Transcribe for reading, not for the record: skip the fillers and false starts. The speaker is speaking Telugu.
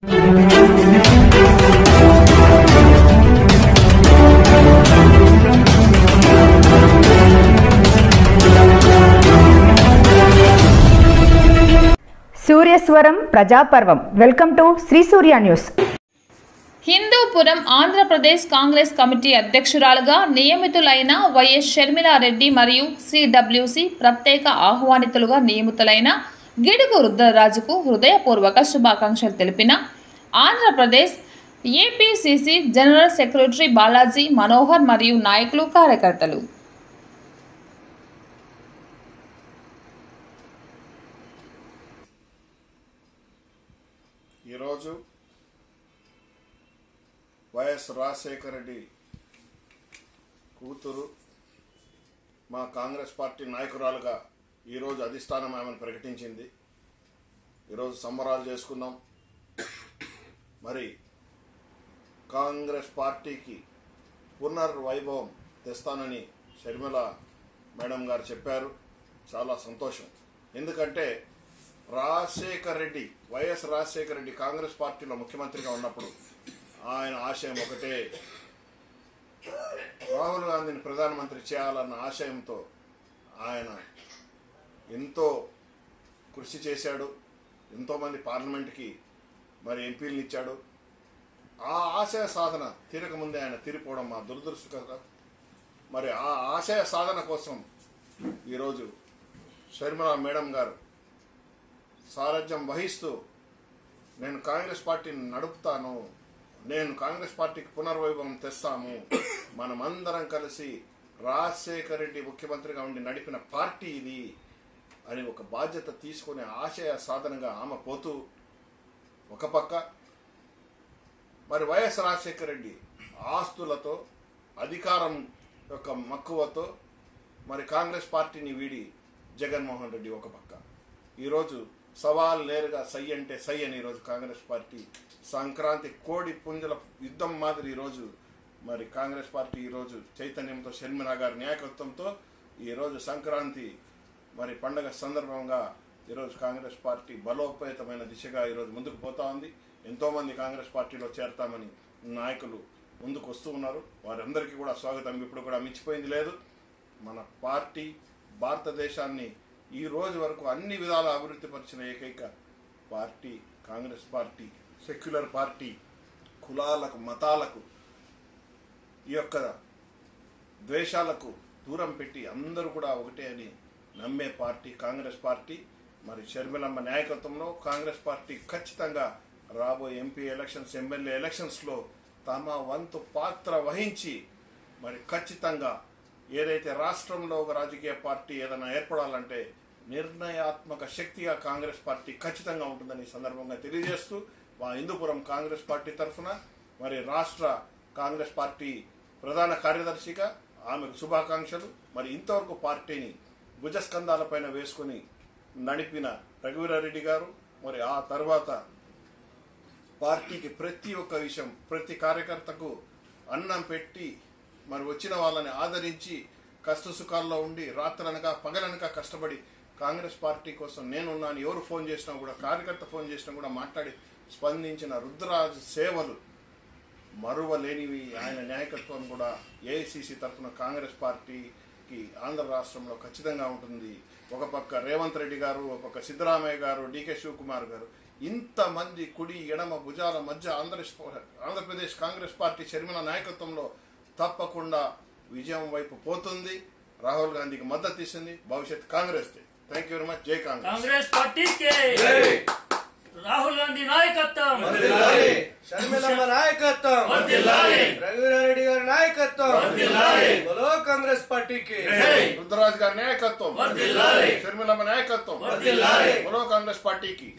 సూర్యస్వరం ప్రజాపర్వం. Welcome to Sri Surya news. Hindupuram Andhra Pradesh Congress committee అధ్యక్షురాలుగా నియమితులైన వైఎస్ షర్మిలారెడ్డి మరియు సిడబ్ల్యూసి ప్రత్యేక ఆహ్వానితులుగా నియమితులైన గిడుగు రుద్రరాజుకు హృదయపూర్వక శుభాకాంక్షలు తెలిపిన Andhra Pradesh APCC general secretary Balaji Manohar మరియు నాయకులు, కార్యకర్తలు. ఈరోజు వైఎస్ రాజశేఖర రెడ్డి కూతురు మా కాంగ్రెస్ పార్టీ నాయకురాలుగా ఈరోజు అధిష్టానం ఆమెను ప్రకటించింది. ఈరోజు సంబరాలు చేసుకున్నాం. మరి కాంగ్రెస్ పార్టీకి పునర్వైభవం తెస్తానని షర్మిల మేడం గారు చెప్పారు. చాలా సంతోషం. ఎందుకంటే రాజశేఖర్ రెడ్డి, వైఎస్ రాజశేఖర రెడ్డి కాంగ్రెస్ పార్టీలో ముఖ్యమంత్రిగా ఉన్నప్పుడు ఆయన ఆశయం ఒకటే, రాహుల్ గాంధీని ప్రధానమంత్రి చేయాలన్న ఆశయంతో ఆయన ఎంతో కృషి చేశాడు. ఎంతోమంది పార్లమెంట్కి మరి ఎంపీలను ఇచ్చాడు. ఆ ఆశయ సాధన తీరకముందే ఆయన తీరిపోవడం మా దురదృష్టకరం. మరి ఆ ఆశయ సాధన కోసం ఈరోజు షర్మిల మేడం గారు సారథ్యం వహిస్తూ నేను కాంగ్రెస్ పార్టీని నడుపుతాను, నేను కాంగ్రెస్ పార్టీకి పునర్వైభవం తెస్తాము, మనమందరం కలిసి రాజశేఖర రెడ్డి ముఖ్యమంత్రిగా ఉండి నడిపిన పార్టీ ఇది అని ఒక బాధ్యత తీసుకునే ఆశయ సాధనగా ఆమె పోతూ, ఒక పక్క మరి వైఎస్ రాజశేఖర రెడ్డి ఆస్తులతో, అధికారం యొక్క మక్కువతో మరి కాంగ్రెస్ పార్టీని వీడి జగన్మోహన్ రెడ్డి ఒక పక్క ఈరోజు సవాల్ నేరుగా సై అంటే సై అని ఈరోజు కాంగ్రెస్ పార్టీ సంక్రాంతి కోడి పుంజల యుద్ధం మాదిరి ఈరోజు మరి కాంగ్రెస్ పార్టీ ఈరోజు చైతన్యంతో, షర్మిల గారి నాయకత్వంతో ఈరోజు సంక్రాంతి మరి పండగ సందర్భంగా ఈరోజు కాంగ్రెస్ పార్టీ బలోపేతమైన దిశగా ఈరోజు ముందుకు పోతా ఉంది. ఎంతోమంది కాంగ్రెస్ పార్టీలో చేరతామని నాయకులు ముందుకు వస్తూ ఉన్నారు. వారందరికీ కూడా స్వాగతం. ఇప్పుడు కూడా మించిపోయింది లేదు. మన పార్టీ భారతదేశాన్ని ఈ రోజు వరకు అన్ని విధాల అభివృద్ధి పరిచిన ఏకైక party Congress party. Secular party, కులాలకు, మతాలకు, ఈ యొక్క ద్వేషాలకు దూరం పెట్టి అందరూ కూడా ఒకటే అని నమ్మే పార్టీ కాంగ్రెస్ పార్టీ. మరి షర్మిలమ్మ నాయకత్వంలో కాంగ్రెస్ పార్టీ ఖచ్చితంగా రాబోయే ఎంపీ ఎలక్షన్స్, ఎమ్మెల్యే ఎలక్షన్స్లో తమ వంతు పాత్ర వహించి మరి ఖచ్చితంగా ఏదైతే రాష్ట్రంలో ఒక రాజకీయ పార్టీ ఏదైనా ఏర్పడాలంటే నిర్ణయాత్మక శక్తిగా కాంగ్రెస్ పార్టీ ఖచ్చితంగా ఉంటుందని సందర్భంగా తెలియజేస్తూ, మా హిందూపురం కాంగ్రెస్ పార్టీ తరఫున మరి రాష్ట్ర కాంగ్రెస్ పార్టీ ప్రధాన కార్యదర్శిగా ఆమెకు శుభాకాంక్షలు. మరి ఇంతవరకు పార్టీని భుజస్కంధాలపైన వేసుకుని నడిపిన రఘువీరారెడ్డి గారు, మరి ఆ తర్వాత పార్టీకి ప్రతి ఒక్క విషయం, ప్రతి కార్యకర్తకు అన్నం పెట్టి మరి వచ్చిన వాళ్ళని ఆదరించి కష్ట సుఖాల్లో ఉండి రాత్రనక పగలనక కష్టపడి కాంగ్రెస్ పార్టీ కోసం నేనున్నాను, ఎవరు ఫోన్ చేసినా కూడా, కార్యకర్త ఫోన్ చేసినా కూడా మాట్లాడి స్పందించిన రుద్రరాజు సేవలు మరువలేనివి. ఆయన నాయకత్వం కూడా ఏఐసిసి తరఫున కాంగ్రెస్ పార్టీకి ఆంధ్ర రాష్ట్రంలో ఖచ్చితంగా ఉంటుంది. ఒక పక్క రేవంత్ రెడ్డి గారు, ఒక పక్క సిద్ధరామయ్య గారు, డికే శివకుమార్ గారు, ఇంతమంది కుడి ఎడమ భుజాల మధ్య ఆంధ్రప్రదేశ్ కాంగ్రెస్ పార్టీ షర్మిల నాయకత్వంలో తప్పకుండా విజయం వైపు పోతుంది. రాహుల్ గాంధీకి మద్దతు ఇస్తుంది. భవిష్యత్ Congress. Thank you very much. జై కాంగ్రెస్ పార్టీకి, రాహుల్ గాంధీ నాయకత్వం, షర్మిలమ్మ నాయకత్వం, రఘువీరారెడ్డి గారి నాయకత్వం, బలో కాంగ్రెస్ పార్టీకి, రుద్రరాజు గారి నాయకత్వం, షర్మిలమ్మ నాయకత్వం, బలో కాంగ్రెస్ పార్టీకి.